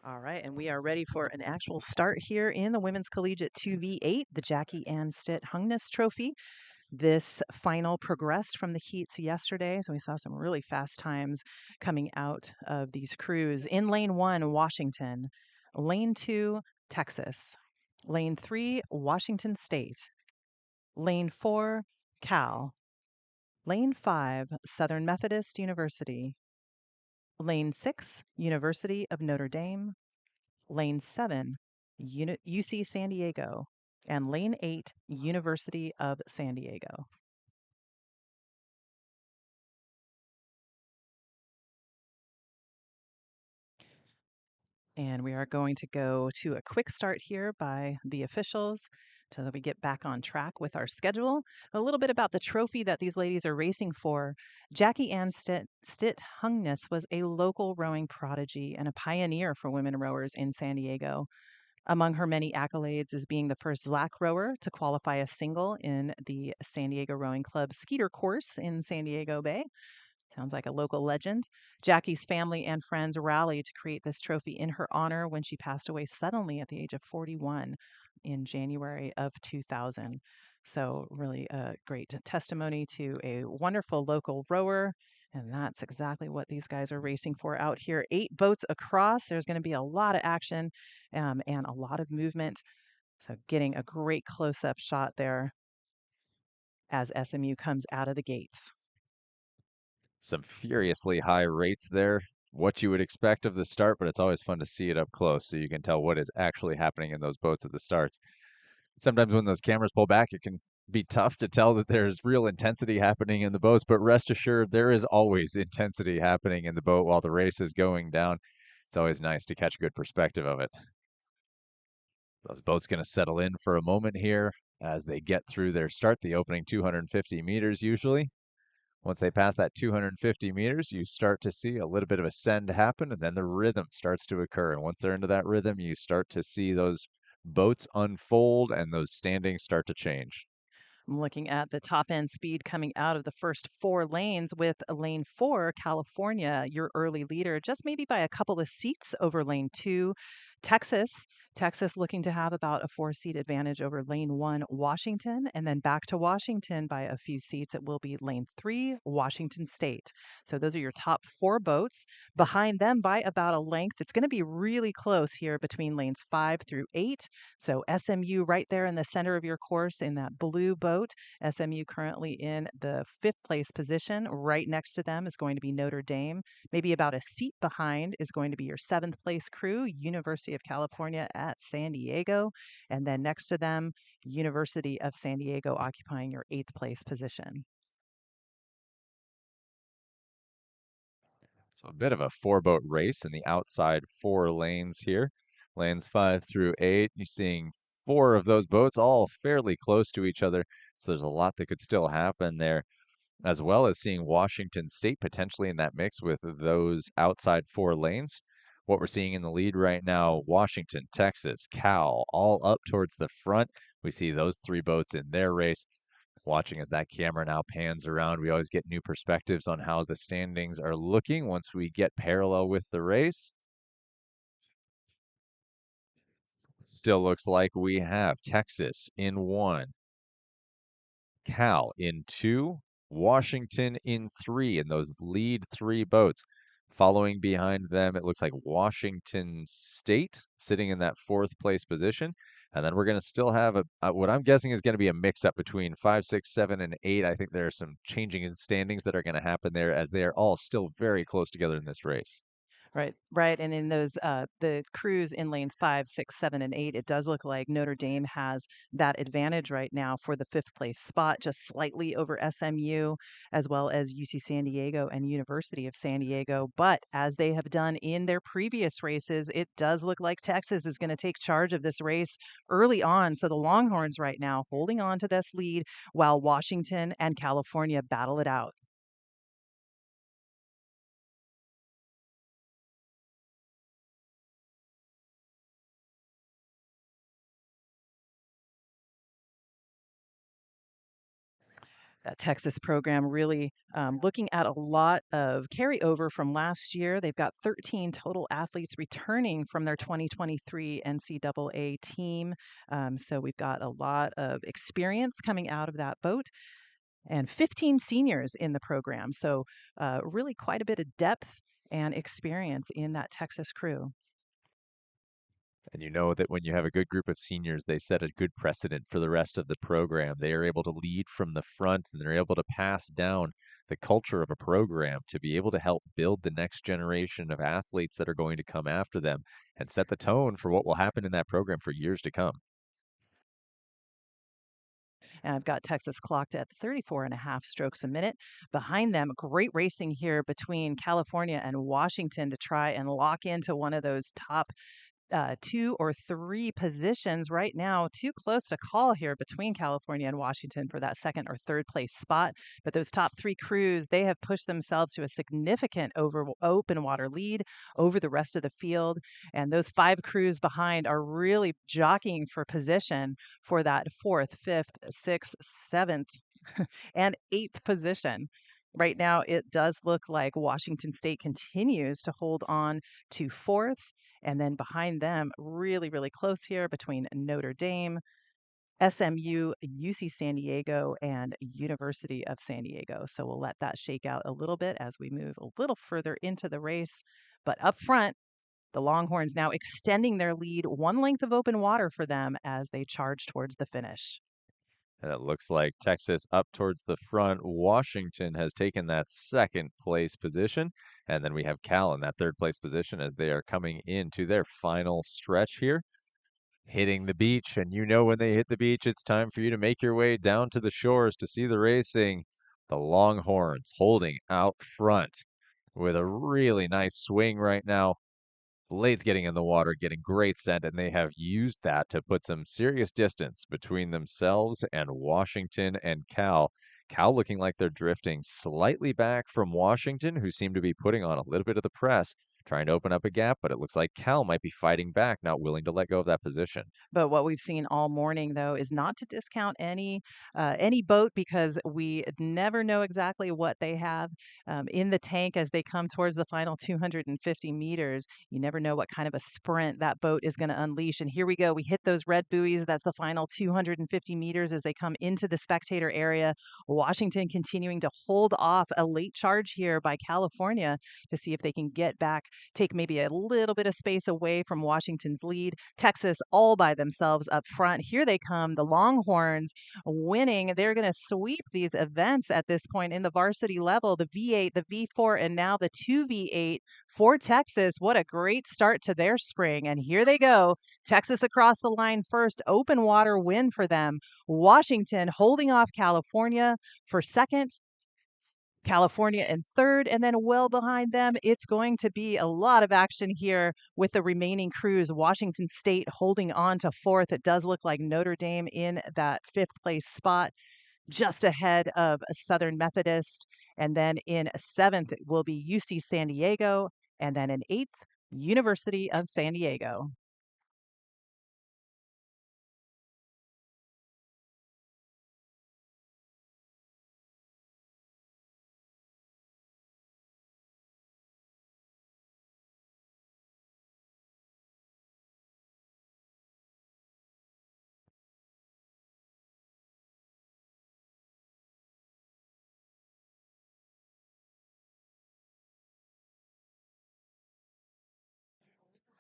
All right, and we are ready for an actual start here in the Women's Collegiate 2v8, the Jackie Ann Stitt Hungness Trophy. This final progressed from the heats yesterday, so we saw some really fast times coming out of these crews. In lane 1, Washington. Lane 2, Texas. Lane 3, Washington State. Lane 4, Cal. Lane 5, Southern Methodist University. Lane 6, University of Notre Dame. Lane 7, UC San Diego, and Lane 8, University of San Diego. And we are going to go to a quick start here by the officials so that we get back on track with our schedule. A little bit about the trophy that these ladies are racing for. Jackie Ann Stitt Hungness was a local rowing prodigy and a pioneer for women rowers in San Diego. Among her many accolades is being the first Zlack rower to qualify a single in the San Diego Rowing Club Skeeter course in San Diego Bay. Sounds like a local legend. Jackie's family and friends rallied to create this trophy in her honor when she passed away suddenly at the age of 41 in January of 2000. So, really a great testimony to a wonderful local rower. And that's exactly what these guys are racing for out here. 8 boats across. There's going to be a lot of action and a lot of movement. So, getting a great close up shot there as SMU comes out of the gates. Some furiously high rates there. What you would expect of the start, but it's always fun to see it up close so you can tell what is actually happening in those boats at the starts. Sometimes when those cameras pull back, it can be tough to tell that there's real intensity happening in the boats, but rest assured, there is always intensity happening in the boat while the race is going down. It's always nice to catch a good perspective of it. Those boats going to settle in for a moment here as they get through their start, the opening 250 meters usually. Once they pass that 250 meters, you start to see a little bit of a send happen, and then the rhythm starts to occur. And once they're into that rhythm, you start to see those boats unfold and those standings start to change. I'm looking at the top end speed coming out of the first 4 lanes with lane 4, California, your early leader, just maybe by a couple of seats over lane 2. Texas, Texas looking to have about a 4-seat advantage over lane 1, Washington, and then back to Washington by a few seats. It will be lane 3, Washington State. So those are your top 4 boats. Behind them by about a length. It's going to be really close here between lanes 5 through 8. So SMU right there in the center of your course in that blue boat. SMU currently in the 5th place position. Right next to them is going to be Notre Dame. Maybe about a seat behind is going to be your 7th place crew, University of California at San Diego. And then next to them, University of San Diego occupying your 8th place position. So a bit of a four-boat race in the outside 4 lanes here. Lanes 5 through 8, you're seeing 4 of those boats all fairly close to each other. So there's a lot that could still happen there, as well as seeing Washington State potentially in that mix with those outside 4 lanes. What we're seeing in the lead right now, Washington, Texas, Cal, all up towards the front. We see those 3 boats in their race. Watching as that camera now pans around, we always get new perspectives on how the standings are looking once we get parallel with the race. Still looks like we have Texas in 1, Cal in 2, Washington in 3, and those lead 3 boats. Following behind them, it looks like Washington State sitting in that 4th place position. And then we're going to still have what I'm guessing is going to be a mix up between 5, 6, 7, and 8. I think there are some changing in standings that are going to happen there as they are all still very close together in this race. Right, right. And in those, the crews in lanes 5, 6, 7, and 8, it does look like Notre Dame has that advantage right now for the 5th place spot, just slightly over SMU, as well as UC San Diego and University of San Diego. But as they have done in their previous races, it does look like Texas is going to take charge of this race early on. So the Longhorns right now holding on to this lead while Washington and California battle it out. That Texas program really looking at a lot of carryover from last year. They've got 13 total athletes returning from their 2023 NCAA team. So we've got a lot of experience coming out of that boat and 15 seniors in the program. So really quite a bit of depth and experience in that Texas crew. And you know that when you have a good group of seniors, they set a good precedent for the rest of the program. They are able to lead from the front and they're able to pass down the culture of a program to be able to help build the next generation of athletes that are going to come after them and set the tone for what will happen in that program for years to come. And I've got Texas clocked at 34 and a half strokes a minute. Behind them, great racing here between California and Washington to try and lock into one of those top two or three positions right now. Too close to call here between California and Washington for that second or third place spot. But those top three crews, they have pushed themselves to a significant open water lead over the rest of the field. And those five crews behind are really jockeying for position for that fourth, fifth, sixth, seventh, and eighth position. Right now, it does look like Washington State continues to hold on to fourth. And then behind them, really, really close here between Notre Dame, SMU, UC San Diego, and University of San Diego. So we'll let that shake out a little bit as we move a little further into the race. But up front, the Longhorns now extending their lead one length of open water for them as they charge towards the finish. And it looks like Texas up towards the front. Washington has taken that second place position. And then we have Cal in that third place position as they are coming into their final stretch here, hitting the beach. And you know, when they hit the beach, it's time for you to make your way down to the shores to see the racing. The Longhorns holding out front with a really nice swing right now. Blade's getting in the water, getting great scent, and they have used that to put some serious distance between themselves and Washington and Cal. Cal looking like they're drifting slightly back from Washington, who seem to be putting on a little bit of the press, trying to open up a gap, but it looks like Cal might be fighting back, not willing to let go of that position. But what we've seen all morning, though, is not to discount any boat because we never know exactly what they have in the tank as they come towards the final 250 meters. You never know what kind of a sprint that boat is going to unleash. And here we go. We hit those red buoys. That's the final 250 meters as they come into the spectator area. Washington continuing to hold off a late charge here by California to see if they can get back, take maybe a little bit of space away from Washington's lead. Texas all by themselves up front. Here they come, the Longhorns winning. They're going to sweep these events at this point in the varsity level, the V8, the V4, and now the 2V8 for Texas. What a great start to their spring. And here they go. Texas across the line first, open water win for them. Washington holding off California for second. California in third, and then well behind them, it's going to be a lot of action here with the remaining crews. Washington State holding on to fourth. It does look like Notre Dame in that fifth place spot, just ahead of Southern Methodist. And then in seventh will be UC San Diego, and then in eighth, University of San Diego.